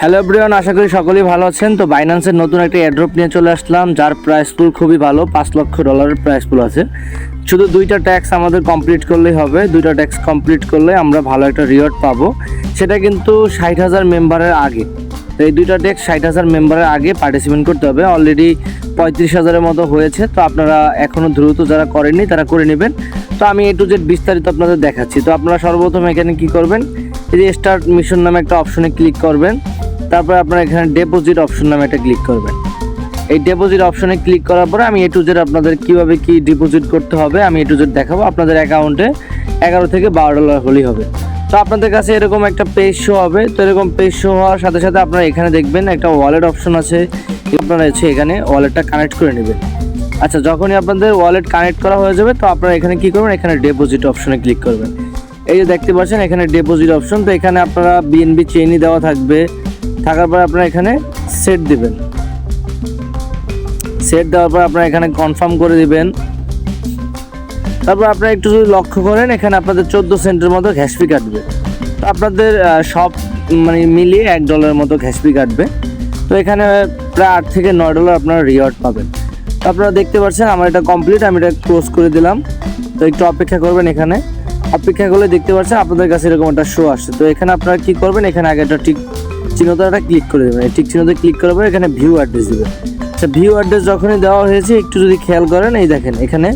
Hello everyone, আশা করি সকলেই ভালো আছেন। তো বাইন্যান্সের নতুন একটা এয়ারড্রপ নিয়ে চলে আসলাম, যার প্রাইস পুল খুবই ভালো, $5 লক্ষ প্রাইস পুল আছে। শুধু 2টা ট্যাক্স আমাদের কমপ্লিট করলেই হবে। 2টা ট্যাক্স কমপ্লিট করলে আমরা ভালো একটা রিওয়ার্ড পাবো, সেটা কিন্তু 60,000 মেম্বারের আগে। তো এই 2টা ট্যাক্স 60,000 মেম্বারের আগে পার্টিসিপেট করতে হবে। অলরেডি 35,000-এর মতো হয়েছে। তো আপনারা এখনও দ্রুত যারা করেননি তারা করে নেবেন। তো আমি A to Z বিস্তারিত আপনাদের দেখাচ্ছি। তো আপনারা সর্বপ্রথম এখানে কি করবেন, এই যে স্টার্ট মিশন নামে একটা অপশনে ক্লিক করবেন। তারপরে আপনারা এখানে ডিপোজিট অপশন নামে একটা ক্লিক করবেন। এই ডিপোজিট অপশনে ক্লিক করার পরে আমি A to Z আপনাদের কীভাবে কি ডিপোজিট করতে হবে আমি A to Z দেখাবো। আপনাদের অ্যাকাউন্টে $11 থেকে $12 হলেই হবে। তো আপনাদের কাছে এরকম একটা পেজ শো হবে। তো এরকম পেজ শো হওয়ার সাথে সাথে আপনারা এখানে দেখবেন একটা ওয়ালেট অপশন আছে। আপনারা এখানে ওয়ালেটটা কানেক্ট করে নেবেন। আচ্ছা, যখনই আপনাদের ওয়ালেট কানেক্ট করা হয়ে যাবে তো আপনারা এখানে কী করবেন, এখানে ডিপোজিট অপশনে ক্লিক করবেন। এই যে দেখতে পাচ্ছেন এখানে ডিপোজিট অপশন। তো এখানে আপনারা BNB চেইনই দেওয়া থাকবে। থাকার পরে আপনারা এখানে সেট দিবেন। সেট দেওয়ার পর আপনারা এখানে কনফার্ম করে দিবেন। তারপর আপনারা একটু যদি লক্ষ্য করেন এখানে আপনাদের 14 সেন্টের মতো ঘ্যাস ফি কাটবে। তো আপনাদের সব মিলিয়ে $1 মতো ঘ্যাস ফি কাটবে। তো এখানে প্রায় $8 থেকে $9 আপনারা রিওয়ার্ড পাবেন। তো আপনারা দেখতে পাচ্ছেন আমার এটা কমপ্লিট, আমি এটা ক্লোজ করে দিলাম। তো একটু অপেক্ষা করবেন। এখানে অপেক্ষা করলে দেখতে পাচ্ছেন আপনাদের কাছে এরকম একটা শো আসছে। তো এখানে আপনারা কি করবেন, এখানে আগে একটা টিক চিহ্নটা ক্লিক করে দেবেন। এই টিক চিহ্নতে ক্লিক করার পরে এখানে ভিউ অ্যাড্রেস দেবেন। আচ্ছা, ভিউ অ্যাড্রেস যখনই দেওয়া হয়েছে একটু যদি খেয়াল করেন, এই দেখেন এখানে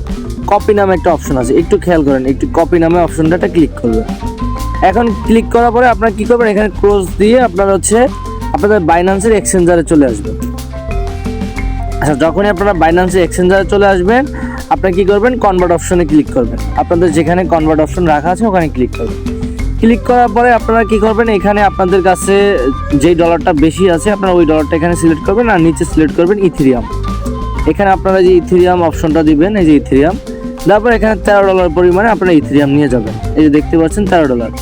কপি নামে একটা অপশন আছে। একটু খেয়াল করেন, একটু কপি নামে অপশনটা ক্লিক করবেন। এখন ক্লিক করার পরে আপনারা কি করবেন, এখানে ক্লোজ দিয়ে আপনারা আপনাদের বাইন্যান্সের এক্সচেঞ্জারে চলে আসবেন। আচ্ছা, যখনই আপনারা বাইন্যান্সের এক্সচেঞ্জারে চলে আসবেন আপনারা কি করবেন, কনভার্ট অপশনে ক্লিক করবেন। আপনাদের যেখানে কনভার্ট অপশন রাখা আছে ওখানে ক্লিক করবেন। ক্লিক করার পরে আপনারা কি করবেন, এখানে আপনাদের কাছে যেই ডলারটা বেশি আছে আপনারা ওই ডলারটা এখানে সিলেক্ট করবেন, আর নিচে সিলেক্ট করবেন ইথেরিয়াম। এখানে আপনারা যে ইথেরিয়াম অপশনটা দিবেন, এই যে ইথেরিয়াম, তারপর এখানে $13 পরিমাণে আপনারা ইথেরিয়াম নিয়ে যাবেন। এই যে দেখতে পাচ্ছেন $13।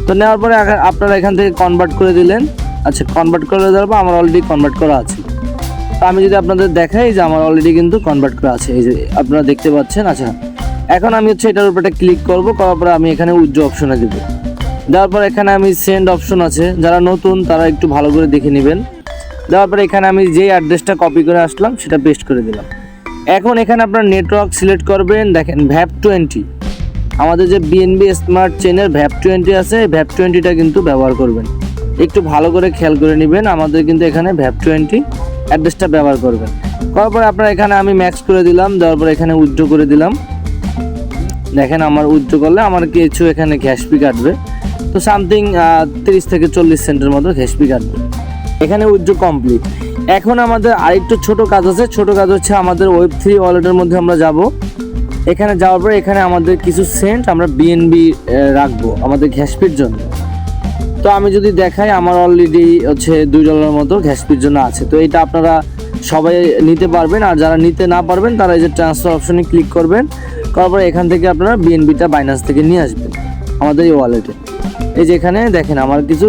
তো নেওয়ার পরে আপনারা এখান থেকে কনভার্ট করে দিলেন। আচ্ছা, কনভার্ট করে দেওয়ার পর আমার অলরেডি কনভার্ট করা আছে। তো আমি যদি আপনাদের দেখাই যে আমার অলরেডি কিন্তু কনভার্ট করা আছে, এই যে আপনারা দেখতে পাচ্ছেন। আচ্ছা, এখন আমি এটার উপরে ক্লিক করবো। করার পরে আমি এখানে উইথড্র অপশনে দেবো। দেওয়ার পর এখানে আমি সেন্ড অপশন আছে, যারা নতুন তারা একটু ভালো করে দেখে নেবেন। দেওয়ার পরে এখানে আমি যেই অ্যাড্রেসটা কপি করে আসলাম সেটা পেস্ট করে দিলাম। এখন এখানে আপনার নেটওয়ার্ক সিলেক্ট করবেন। দেখেন VAP20, আমাদের যে BNB স্মার্ট চেনের VAP20 আছে, এই VAP20টা কিন্তু ব্যবহার করবেন। একটু ভালো করে খেয়াল করে নেবেন, আমাদের কিন্তু এখানে VAP20 অ্যাড্রেসটা ব্যবহার করবেন। করার পরে আপনার এখানে আমি ম্যাক্স করে দিলাম। দেওয়ার পরে এখানে উইথড্র করে দিলাম। দেখেন আমার উইথড্র করলে আমার কিছু এখানে ঘ্যাস ফি কাটবে। তো সামথিং 30 থেকে 40 সেন্টের মতো ঘ্যাস ফি কাটবে। এখানে উইথড্র কমপ্লিট। এখন আমাদের আরেকটু ছোট কাজ আছে। ছোট কাজ হচ্ছে আমাদের Web3 ওয়ালেটের মধ্যে আমরা যাব। এখানে যাওয়ার পরে এখানে আমাদের কিছু সেন্ট আমরা BNB রাখবো আমাদের ঘ্যাস ফির জন্য। তো আমি যদি দেখাই আমার অলরেডি $2 মতো ঘ্যাস ফির জন্য আছে। তো এটা আপনারা সবাই নিতে পারবেন, আর যারা নিতে না পারবেন তারা এই যে ট্রান্সফার অপশনে ক্লিক করবেন। করার পরে এখান থেকে আপনারা BNBটা বাইন্যান্স থেকে নিয়ে আসবেন আমাদের এই ওয়ালেটে। এই যে এখানে দেখেন আমার কিছু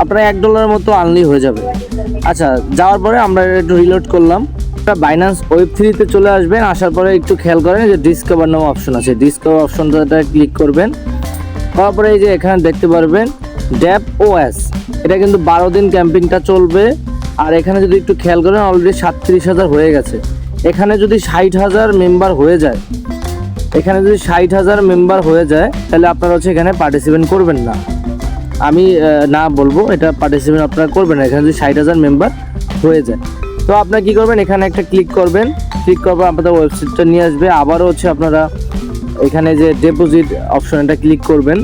আপনারা $1 মতো আনলেই হয়ে যাবে। আচ্ছা, যাওয়ার পরে আমরা একটু রিলোড করলাম। বাইন্যান্স Web3-তে চলে আসবেন। আসার পরে একটু খেয়াল করেন যে ডিসকভার নামে অপশন আছে, ডিসকভার অপশনটা ক্লিক করবেন। করার পরে এই যে এখানে দেখতে পারবেন DAppOS, এটা কিন্তু 12 দিন ক্যাম্পিংটা চলবে। আর এখানে যদি একটু খেয়াল করেন অলরেডি 37,000 হয়ে গেছে। এখানে যদি 60,000 মেম্বার হয়ে যায়, তাহলে আপনারা এখানে পার্টিসিপেট করবেন না। আমি না বলবো, এটা পার্টিসিপেট আপনারা করবেন না এখানে যদি 60,000 মেম্বার হয়ে যায়। তো আপনারা কি করবেন, এখানে একটা ক্লিক করবেন। ক্লিক করার পর আপনাদের ওয়েবসাইটটা নিয়ে আসবে। আবারও আপনারা এখানে যে ডিপোজিট অপশন এটা ক্লিক করবেন।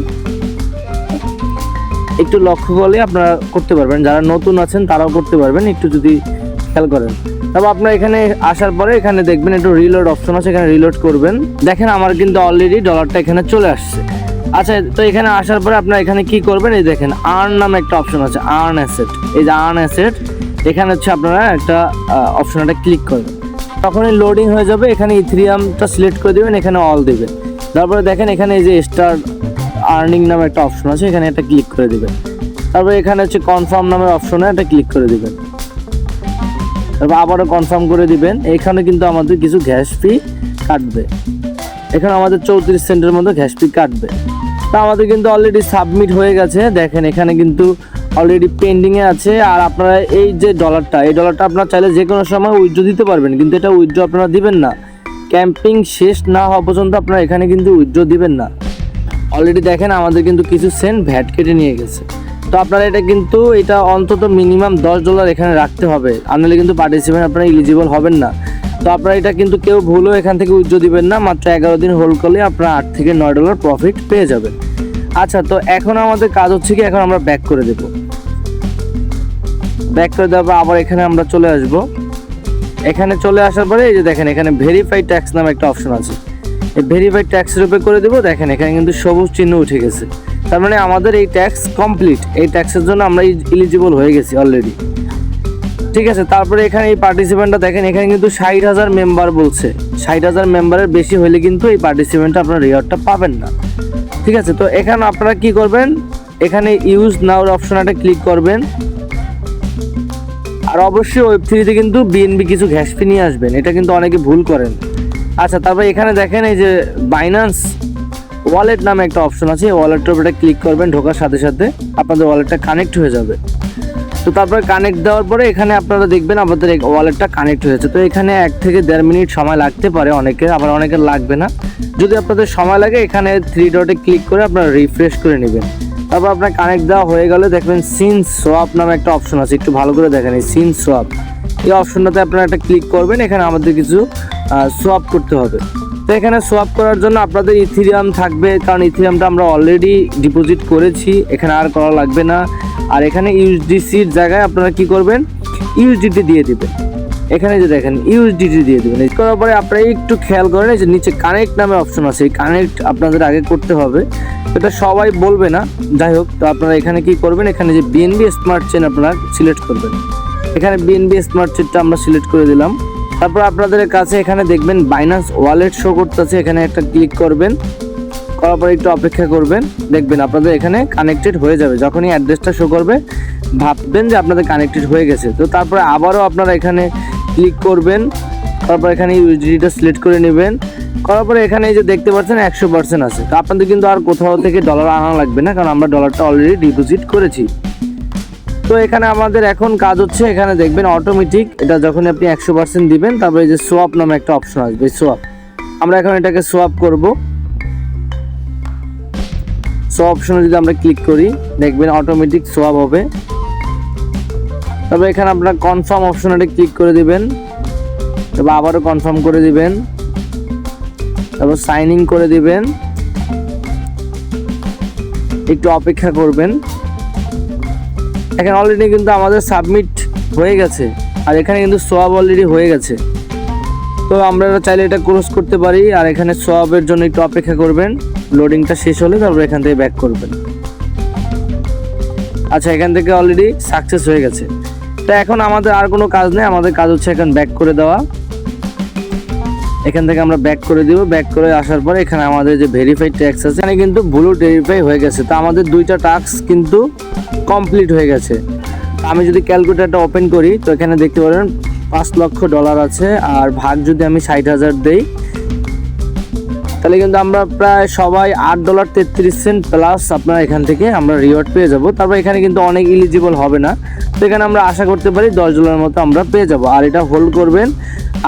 একটু লক্ষ্য করলে আপনারা করতে পারবেন, যারা নতুন আছেন তারাও করতে পারবেন, একটু যদি খেয়াল করেন। তবে আপনারা এখানে আসার পরে এখানে দেখবেন একটু রিলোড অপশন আছে, এখানে রিলোড করবেন। দেখেন আমার কিন্তু অলরেডি ডলারটা এখানে চলে আসছে। আচ্ছা, তো এখানে আসার পরে আপনারা এখানে কি করবেন, এই দেখেন আর্ন নামে একটা অপশন আছে, আর্ন অ্যাসেট। এই যে আর্ন অ্যাসেট, এখানে আপনারা একটা অপশনটা ক্লিক করবেন। তখনই লোডিং হয়ে যাবে। এখানে ইথেরিয়ামটা সিলেক্ট করে দেবেন, এখানে অল দেবেন। তারপরে দেখেন এখানে এই যে স্টার আর্নিং নামে একটা অপশন আছে, এখানে একটা ক্লিক করে দেবেন। তারপরে এখানে কনফার্ম নামের অপশনে একটা ক্লিক করে দেবেন। তারপর আবারও কনফার্ম করে দিবেন। এখানে কিন্তু আমাদের কিছু ঘ্যাস ফি কাটবে। এখানে আমাদের 34 সেন্টের মতো ঘ্যাস ফি কাটবে। তা আমাদের কিন্তু অলরেডি সাবমিট হয়ে গেছে। দেখেন এখানে কিন্তু অলরেডি পেন্ডিংয়ে আছে। আর আপনারা এই যে ডলারটা, এই ডলারটা আপনারা চাইলে যে কোনো সময় উইথড্র দিতে পারবেন, কিন্তু এটা উইথড্র আপনারা দিবেন না। ক্যাম্পিং শেষ না হওয়া পর্যন্ত আপনারা এখানে কিন্তু উইথড্র দিবেন না। অলরেডি দেখেন আমাদের কিন্তু কিছু সেন্ট ভ্যাট কেটে নিয়ে গেছে। তো আপনারা এটা অন্তত মিনিমাম $10 এখানে রাখতে হবে, আনলে কিন্তু পার্টিসিপেন্ট আপনারা এলিজিবল হবেন না। তো আপনারা এটা কিন্তু কেউ ভুলও এখান থেকে উইথড্র দিবেন না। মাত্র 11 দিন হোল্ড করলে আপনারা $8 থেকে $9 প্রফিট পেয়ে যাবেন। আচ্ছা, তো এখন আমাদের কাজ হচ্ছে কি, এখন আমরা ব্যাক করে দেব। ব্যাক করে দেওয়ার পর আবার এখানে আমরা চলে আসব। এখানে চলে আসার পরে এই যে দেখেন এখানে ভেরিফাই ট্যাক্স নামে একটা অপশন আছে, এই ভেরিফাই ট্যাক্সের উপরে করে দেবো। দেখেন এখানে কিন্তু সবুজ চিহ্ন উঠে গেছে, তার মানে আমাদের এই ট্যাক্স কমপ্লিট, এই ট্যাক্সের জন্য আমরা এলিজিবল হয়ে গেছি অলরেডি। ঠিক আছে, তারপরে এখানে এই পার্টিসিপেন্টটা দেখেন, এখানে কিন্তু 60,000 মেম্বার বলছে। 60,000 মেম্বারের বেশি হলে কিন্তু এই পার্টিসিপেন্টটা আপনার রিওয়ার্ডটা পাবেন না। ঠিক আছে, তো এখানে আপনারা কি করবেন, এখানে ইউজ নাওর অপশনটা ক্লিক করবেন। আর অবশ্যই ওয়েব3তে কিন্তু বিএনবি কিছু গ্যাস ফি নিয়ে আসবেন, এটা কিন্তু অনেকে ভুল করেন। আচ্ছা, তারপরে এখানে দেখেন এই যে বাইন্যান্স ওয়ালেট নামে একটা অপশন আছে, এই ওয়ালেটটার উপরে ক্লিক করবেন। ঢোকার সাথে সাথে আপনাদের ওয়ালেটটা কানেক্ট হয়ে যাবে। তো তারপরে কানেক্ট দেওয়ার পরে এখানে আপনারা দেখবেন আমাদের ওয়ালেটটা কানেক্ট হয়েছে। তো এখানে 1 থেকে 1.5 মিনিট সময় লাগতে পারে অনেকের, আবার অনেকের লাগবে না। যদি আপনাদের সময় লাগে এখানে 3 ডটে ক্লিক করে আপনারা রিফ্রেশ করে নেবেন। তারপর আপনার কানেক্ট দেওয়া হয়ে গেলে দেখবেন সিন সোয়াপ নামে একটা অপশন আছে, একটু ভালো করে দেখেন এই সিন সোয়াপ, এই অপশনটাতে আপনারা একটা ক্লিক করবেন। এখানে আমাদের কিছু সোয়াপ করতে হবে। তো এখানে সোয়াপ করার জন্য আপনাদের ইথেরিয়াম থাকবে, কারণ ইথেরিয়ামটা আমরা অলরেডি ডিপোজিট করেছি, এখানে আর করা লাগবে না। আর এখানে ইউএসডিসির জায়গায় আপনারা কি করবেন, ইউএসডিটি দিয়ে দিবেন। এখানে যে দেখেন ইউএসডিটি দিয়ে দেবেন। এই করার পরে আপনারা একটু খেয়াল করেন যে নিচে কানেক্ট নামে অপশন আছে, এই কানেক্ট আপনাদের আগে করতে হবে। এটা সবাই বলবে না, যাই হোক। তো আপনারা এখানে কি করবেন, এখানে যে বিএনবি স্মার্ট চেন আপনারা সিলেক্ট করবেন। এখানে বিএনবি স্মার্ট চেনটা আমরা সিলেক্ট করে দিলাম। তারপর আপনাদের কাছে এখানে দেখবেন বাইন্যান্স ওয়ালেট শো করতেছে, এখানে একটা ক্লিক করবেন। করার পরে একটু অপেক্ষা করবেন, দেখবেন আপনাদের এখানে কানেক্টেড হয়ে যাবে। যখনই অ্যাড্রেসটা শো করবে ভাববেন যে আপনাদের কানেক্টেড হয়ে গেছে। তো তারপরে আবারও আপনারা এখানে ক্লিক করবেন, তারপর এখানে ইউএসডিটা সিলেক্ট করে নেবেন। করার পরে এখানে এই যে দেখতে পাচ্ছেন 100% আছে। তো আপনাদের কিন্তু আর কোথাও থেকে ডলার আনা লাগবে না, কারণ আমরা ডলারটা অলরেডি ডিপোজিট করেছি। তো এখানে আমাদের এখন কাজ হচ্ছে, এখানে দেখবেন অটোমেটিক এটা যখন আপনি 100% দিবেন, তারপরে এই যে সোয়াপ নামে একটা অপশন আসবে, সোয়াপ। আমরা এখন এটাকে সোয়াপ করব। সোয়াপ অপশনে যদি আমরা ক্লিক করি দেখবেন অটোমেটিক সোয়াপ হবে। তবে এখানে আপনারা কনফার্ম অপশনে ক্লিক করে দিবেন, তবে আবারও কনফার্ম করে দিবেন, তারপর সাইন ইন করে দিবেন, একটু অপেক্ষা করবেন। এখানে অলরেডি কিন্তু আমাদের সাবমিট হয়ে গেছে, আর এখানে কিন্তু সোয়াব অলরেডি হয়ে গেছে। তো আমরা চাইলে এটা ক্লোজ করতে পারি, আর এখানে সোয়াবের জন্য একটু অপেক্ষা করবেন, লোডিংটা শেষ হলে তারপর এখান থেকে ব্যাক করবেন। আচ্ছা, এখান থেকে অলরেডি সাকসেস হয়ে গেছে। তো এখন আমাদের আর কোনো কাজ নেই, আমাদের কাজ হচ্ছে এখন ব্যাক করে দেওয়া। এখান থেকে আমরা ব্যাক করে দিব। ব্যাক করে আসার পরে এখানে আমাদের যে ভেরিফাইড ট্যাক্স আছে, এখানে কিন্তু ব্লু ভেরিফাই হয়ে গেছে। তো আমাদের 2টা টাস্ক কিন্তু কমপ্লিট হয়ে গেছে। আমি যদি ক্যালকুলেটরটা ওপেন করি তো এখানে দেখতে পারেন $5 লক্ষ আছে, আর ভাগ যদি আমি 60,000 দেই তাহলে কিন্তু আমরা প্রায় সবাই $8.33 প্লাস আপনার এখান থেকে আমরা রিওয়ার্ড পেয়ে যাব। তারপর এখানে কিন্তু অনেক এলিজিবল হবে না, তো এখানে আমরা আশা করতে পারি $10 মতো আমরা পেয়ে যাব। আর এটা হোল্ড করবেন,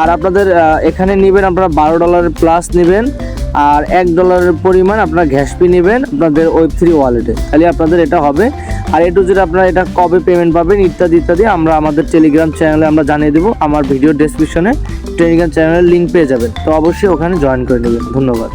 আর আপনাদের এখানে নেবেন আপনারা $12 প্লাস নেবেন, আর $1 পরিমাণ আপনারা গ্যাস ফি নেবেন আপনাদের ওয়েব3 ওয়ালেটে, তাহলে আপনাদের এটা হবে। আর এ টু জেড আপনারা এটা কবে পেমেন্ট পাবেন ইত্যাদি ইত্যাদি আমরা আমাদের টেলিগ্রাম চ্যানেলে আমরা জানিয়ে দেবো। আমার ভিডিও ডেসক্রিপশনে টেলিগ্রাম চ্যানেলের লিঙ্ক পেয়ে যাবেন, তো অবশ্যই ওখানে জয়েন করে নেবেন। ধন্যবাদ।